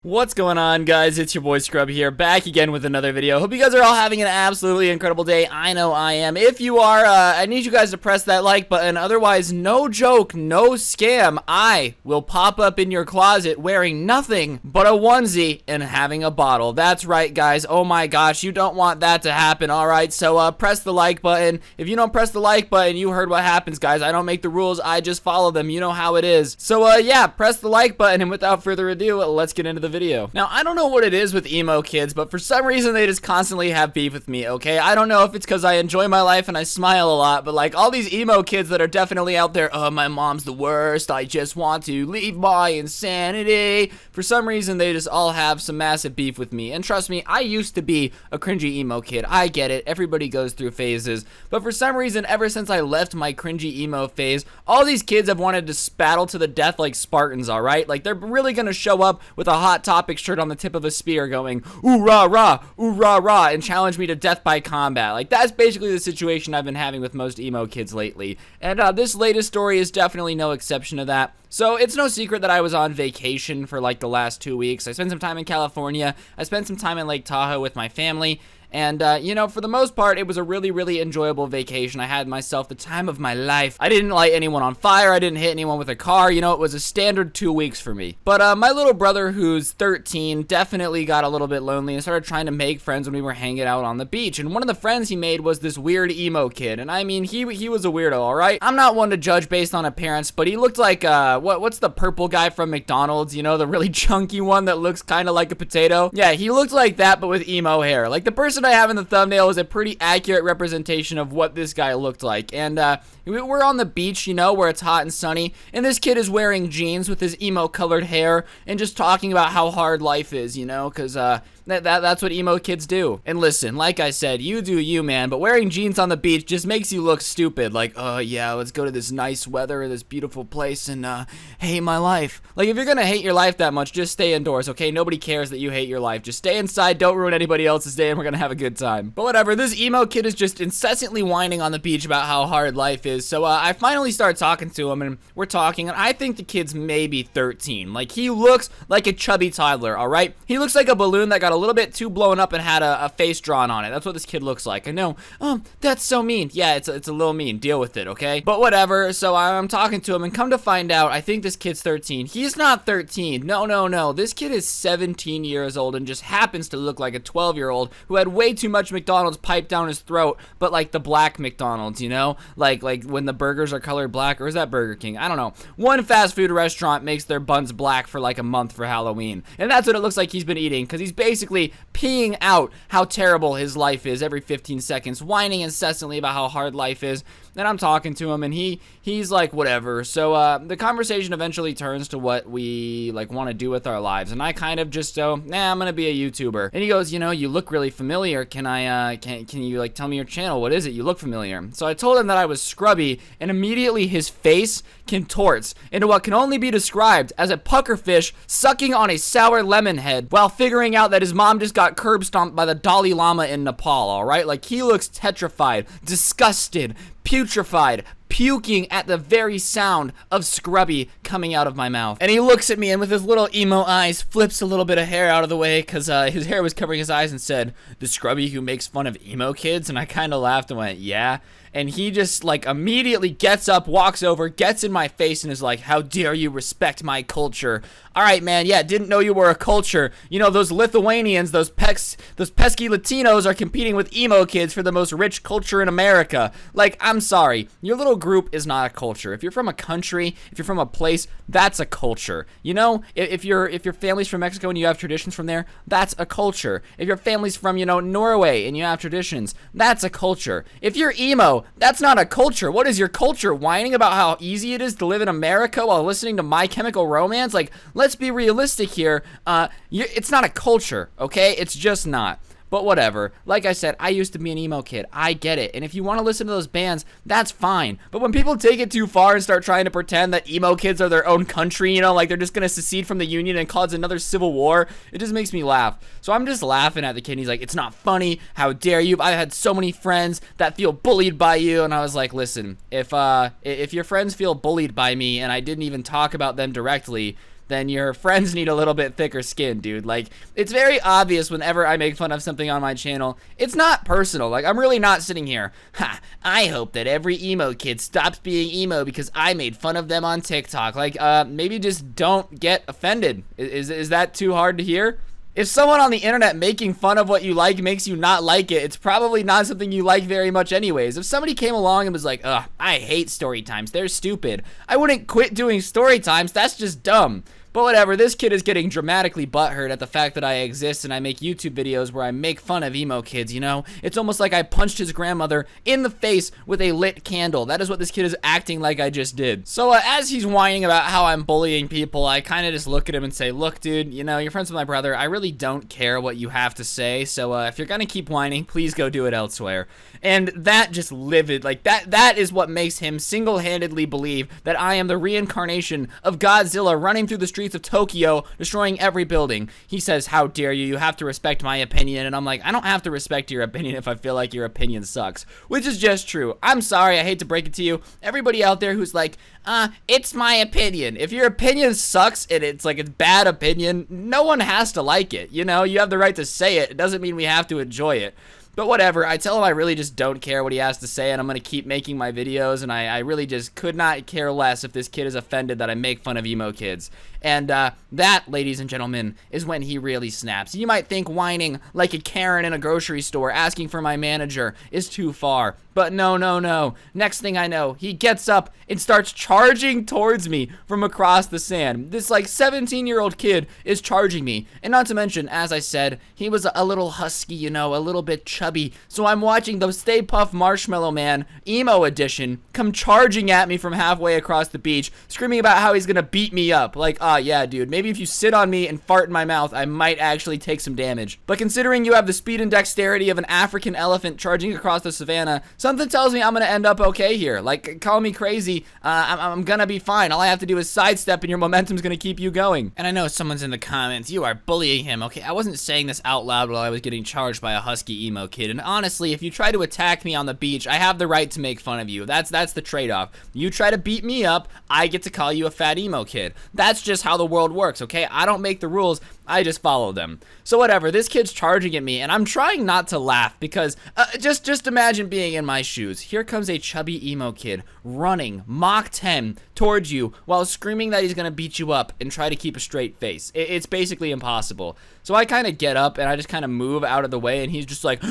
What's going on, guys? It's your boy Scrub here, back again with another video. Hope you guys are all having an absolutely incredible day. I know I am. If you are, I need you guys to press that like button. Otherwise, no joke, no scam, I will pop up in your closet wearing nothing but a onesie and having a bottle. That's right, guys. Oh my gosh, you don't want that to happen, alright? So, press the like button. If you don't press the like button, you heard what happens, guys. I don't make the rules, I just follow them. You know how it is. So, yeah, press the like button, and without further ado, let's get into the video. Now, I don't know what it is with emo kids, but for some reason they just constantly have beef with me, okay? I don't know if it's because I enjoy my life and I smile a lot, but like all these emo kids that are definitely out there, oh, my mom's the worst, I just want to leave my insanity. For some reason they just all have some massive beef with me, and trust me, I used to be a cringy emo kid. I get it, everybody goes through phases, but for some reason ever since I left my cringy emo phase, all these kids have wanted to spattle to the death like Spartans, alright? Like they're really gonna show up with a Hot Topic shirt on the tip of a spear going, ooh rah rah, and challenge me to death by combat. Like that's basically the situation I've been having with most emo kids lately. And this latest story is definitely no exception to that. So it's no secret that I was on vacation for like the last 2 weeks. I spent some time in California. I spent some time in Lake Tahoe with my family. And, you know, for the most part, it was a really enjoyable vacation. I had myself the time of my life. I didn't light anyone on fire. I didn't hit anyone with a car. You know, it was a standard 2 weeks for me. But, my little brother, who's 13, definitely got a little bit lonely and started trying to make friends when we were hanging out on the beach. And one of the friends he made was this weird emo kid. And I mean, he was a weirdo, alright? I'm not one to judge based on appearance, but he looked like, what's the purple guy from McDonald's? You know, the really chunky one that looks kind of like a potato? Yeah, he looked like that, but with emo hair. Like, the person I have in the thumbnail is a pretty accurate representation of what this guy looked like. And we're on the beach, you know, where it's hot and sunny, and this kid is wearing jeans with his emo colored hair and just talking about how hard life is, you know, because that's what emo kids do. And listen, like I said, you do you, man, but wearing jeans on the beach just makes you look stupid. Like, oh yeah, let's go to this nice weather, this beautiful place, and hate my life. Like, if you're gonna hate your life that much, just stay indoors, okay? Nobody cares that you hate your life. Just stay inside, don't ruin anybody else's day, and we're gonna have a good time. But whatever, this emo kid is just incessantly whining on the beach about how hard life is. So I finally start talking to him, and we're talking, and I think the kid's maybe 13. Like, he looks like a chubby toddler, alright? He looks like a balloon that got a little bit too blown up and had a face drawn on it. That's what this kid looks like. I know, that's so mean. Yeah, it's a little mean. Deal with it, okay? But whatever, so I'm talking to him, and come to find out, I think this kid's 13. He's not 13. No. This kid is 17 years old and just happens to look like a 12-year-old who had way too much McDonald's piped down his throat, but like the black McDonald's, you know? Like when the burgers are colored black, or is that Burger King? I don't know. One fast food restaurant makes their buns black for like a month for Halloween. And that's what it looks like he's been eating, because he's basically peeing out how terrible his life is every 15 seconds, whining incessantly about how hard life is. And I'm talking to him, and he's like, whatever. So the conversation eventually turns to what we like want to do with our lives, and I kind of just I'm gonna be a YouTuber. And he goes, you know, you look really familiar. Can you like tell me your channel? What is it? You look familiar. So I told him that I was Scrubby, and immediately his face contorts into what can only be described as a puckerfish sucking on a sour lemon head while figuring out that his mom just got curb stomped by the Dalai Lama in Nepal, alright? Like, he looks tetrified, disgusted, putrefied, puking at the very sound of Scrubby coming out of my mouth. And he looks at me and with his little emo eyes flips a little bit of hair out of the way because his hair was covering his eyes and said, "The Scrubby who makes fun of emo kids?" And I kind of laughed and went, yeah. And he just like immediately gets up, walks over, gets in my face and is like, "How dare you respect my culture?" Alright, man, yeah, didn't know you were a culture. You know, those Lithuanians, those pesky Latinos are competing with emo kids for the most rich culture in America. Like, I'm sorry, your little group is not a culture. If you're from a country, if you're from a place, that's a culture. You know, if your family's from Mexico and you have traditions from there, that's a culture. If your family's from, you know, Norway and you have traditions, that's a culture. If you're emo, that's not a culture. What is your culture? Whining about how easy it is to live in America while listening to My Chemical Romance? Like, let's be realistic here. It's not a culture, okay? It's just not. But whatever. Like I said, I used to be an emo kid. I get it. And if you want to listen to those bands, that's fine. But when people take it too far and start trying to pretend that emo kids are their own country, you know, like they're just going to secede from the Union and cause another civil war, it just makes me laugh. So I'm just laughing at the kid. And he's like, "It's not funny. How dare you? I've had so many friends that feel bullied by you." And I was like, listen, if your friends feel bullied by me and I didn't even talk about them directly, then your friends need a little bit thicker skin, dude. Like, it's very obvious whenever I make fun of something on my channel. It's not personal. Like, I'm really not sitting here, I hope that every emo kid stops being emo because I made fun of them on TikTok. Like, maybe just don't get offended. Is that too hard to hear? If someone on the internet making fun of what you like makes you not like it, it's probably not something you like very much anyways. If somebody came along and was like, ugh, I hate story times, they're stupid, I wouldn't quit doing story times. That's just dumb. But whatever, this kid is getting dramatically butthurt at the fact that I exist and I make YouTube videos where I make fun of emo kids, you know? It's almost like I punched his grandmother in the face with a lit candle. That is what this kid is acting like I just did. So as he's whining about how I'm bullying people, I kind of just look at him and say, look, dude, you know, you're friends with my brother. I really don't care what you have to say. So if you're gonna keep whining, please go do it elsewhere. And that just livid, like that is what makes him single-handedly believe that I am the reincarnation of Godzilla running through the streets of Tokyo, destroying every building. He says, how dare you have to respect my opinion. And I'm like, I don't have to respect your opinion if I feel like your opinion sucks, which is just true. I'm sorry, I hate to break it to you, everybody out there who's like, it's my opinion. If your opinion sucks and it's like a bad opinion, no one has to like it. You know, you have the right to say it. It doesn't mean we have to enjoy it. But whatever, I tell him I really just don't care what he has to say, and I'm going to keep making my videos, and I really just could not care less if this kid is offended that I make fun of emo kids. And that, ladies and gentlemen, is when he really snaps. You might think whining like a Karen in a grocery store asking for my manager is too far. But no, no, no. Next thing I know, he gets up and starts charging towards me from across the sand. This like 17-year-old kid is charging me. And not to mention, as I said, he was a little husky, you know, a little bit chubby. So I'm watching the Stay Puft Marshmallow Man emo edition come charging at me from halfway across the beach, screaming about how he's gonna beat me up. Like, yeah, dude, maybe if you sit on me and fart in my mouth, I might actually take some damage. But considering you have the speed and dexterity of an African elephant charging across the savannah, something tells me I'm gonna end up okay here. Like, call me crazy, I'm gonna be fine. All I have to do is sidestep and your momentum's gonna keep you going. And I know someone's in the comments, you are bullying him. Okay, I wasn't saying this out loud while I was getting charged by a husky emo kid. And honestly, if you try to attack me on the beach, I have the right to make fun of you. That's the trade-off. You try to beat me up, I get to call you a fat emo kid. That's just how the world works, okay? I don't make the rules, I just follow them. So whatever, this kid's charging at me, and I'm trying not to laugh because just imagine being in my shoes. Here comes a chubby emo kid running Mach 10 towards you while screaming that he's gonna beat you up and try to keep a straight face. It's basically impossible. So I kind of get up and I just kind of move out of the way, and he's just like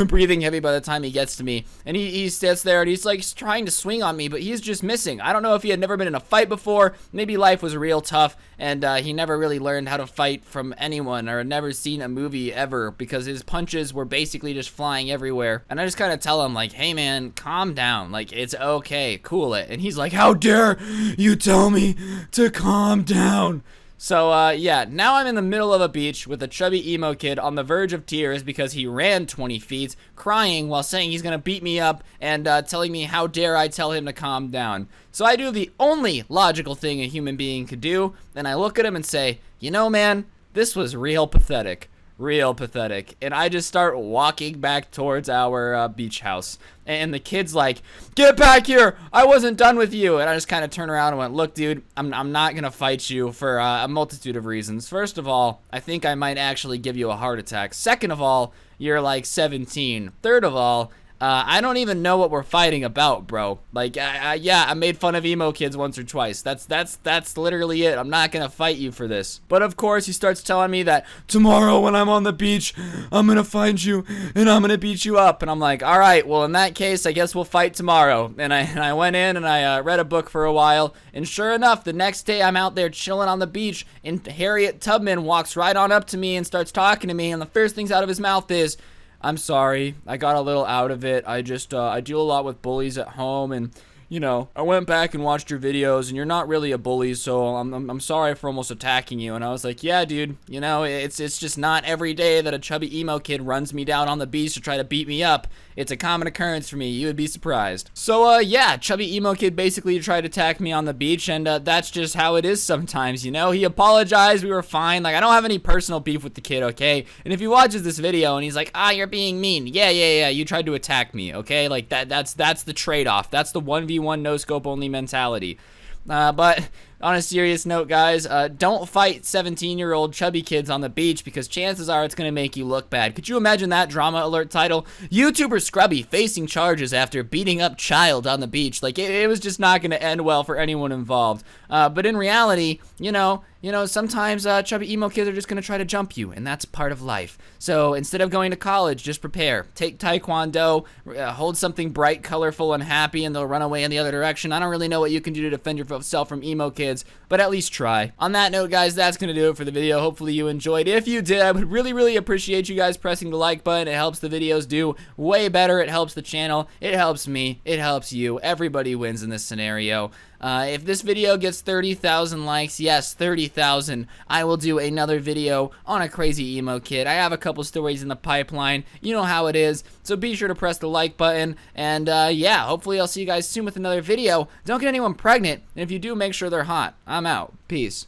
breathing heavy by the time he gets to me. And he sits there and he's like trying to swing on me, but he's just missing. I don't know if he had never been in a fight before. Maybe life was real tough and he never really learned how to fight from anyone or never seen a movie ever because his punches were basically just flying everywhere. And I just kind of tell him like, hey man, calm down. Like, it's okay, cool it. And he's like, how dare you tell me to calm down? So, yeah, now I'm in the middle of a beach with a chubby emo kid on the verge of tears because he ran 20 feet, crying while saying he's gonna beat me up and telling me how dare I tell him to calm down. So I do the only logical thing a human being could do, and I look at him and say, you know, man, this was real pathetic. Real pathetic. And I just start walking back towards our beach house. And the kid's like, get back here! I wasn't done with you! And I just kind of turn around and went, look, dude, I'm not gonna fight you for a multitude of reasons. First of all, I think I might actually give you a heart attack. Second of all, you're like 17. Third of all, I don't even know what we're fighting about, bro. Like, yeah, I made fun of emo kids once or twice. That's literally it. I'm not gonna fight you for this. But of course, he starts telling me that tomorrow when I'm on the beach, I'm gonna find you and I'm gonna beat you up. And I'm like, all right, well, in that case, I guess we'll fight tomorrow. And I went in and I read a book for a while. And sure enough, the next day I'm out there chilling on the beach, and Harriet Tubman walks right on up to me and starts talking to me. And the first things out of his mouth is, I'm sorry, I got a little out of it. I just, I deal a lot with bullies at home, and, you know, I went back and watched your videos, and you're not really a bully, so I'm sorry for almost attacking you. And I was like, yeah, dude, you know, it's just not every day that a chubby emo kid runs me down on the beach to try to beat me up. It's a common occurrence for me. You would be surprised. So, yeah, chubby emo kid basically tried to attack me on the beach, and that's just how it is sometimes, you know? He apologized. We were fine. Like, I don't have any personal beef with the kid, okay? And if he watches this video and he's like, you're being mean. Yeah, you tried to attack me, okay? Like, that's the trade-off. That's the 1v1 no-scope only mentality. But on a serious note, guys, don't fight 17-year-old chubby kids on the beach because chances are it's going to make you look bad. Could you imagine that drama alert title? YouTuber Scrubby facing charges after beating up child on the beach. Like, it was just not going to end well for anyone involved. But in reality, you know, sometimes chubby emo kids are just going to try to jump you, and that's part of life. So instead of going to college, just prepare. Take Taekwondo, hold something bright, colorful, and happy, and they'll run away in the other direction. I don't really know what you can do to defend yourself from emo kids, but at least try. On that note, guys, that's going to do it for the video. Hopefully you enjoyed. If you did, I would really appreciate you guys pressing the like button. It helps the videos do way better. It helps the channel. It helps me. It helps you. Everybody wins in this scenario. If this video gets 30,000 likes, yes, 30,000, I will do another video on a crazy emo kid. I have a couple stories in the pipeline. You know how it is. So be sure to press the like button. And yeah, hopefully I'll see you guys soon with another video. Don't get anyone pregnant. And if you do, make sure they're hot. I'm out. Peace.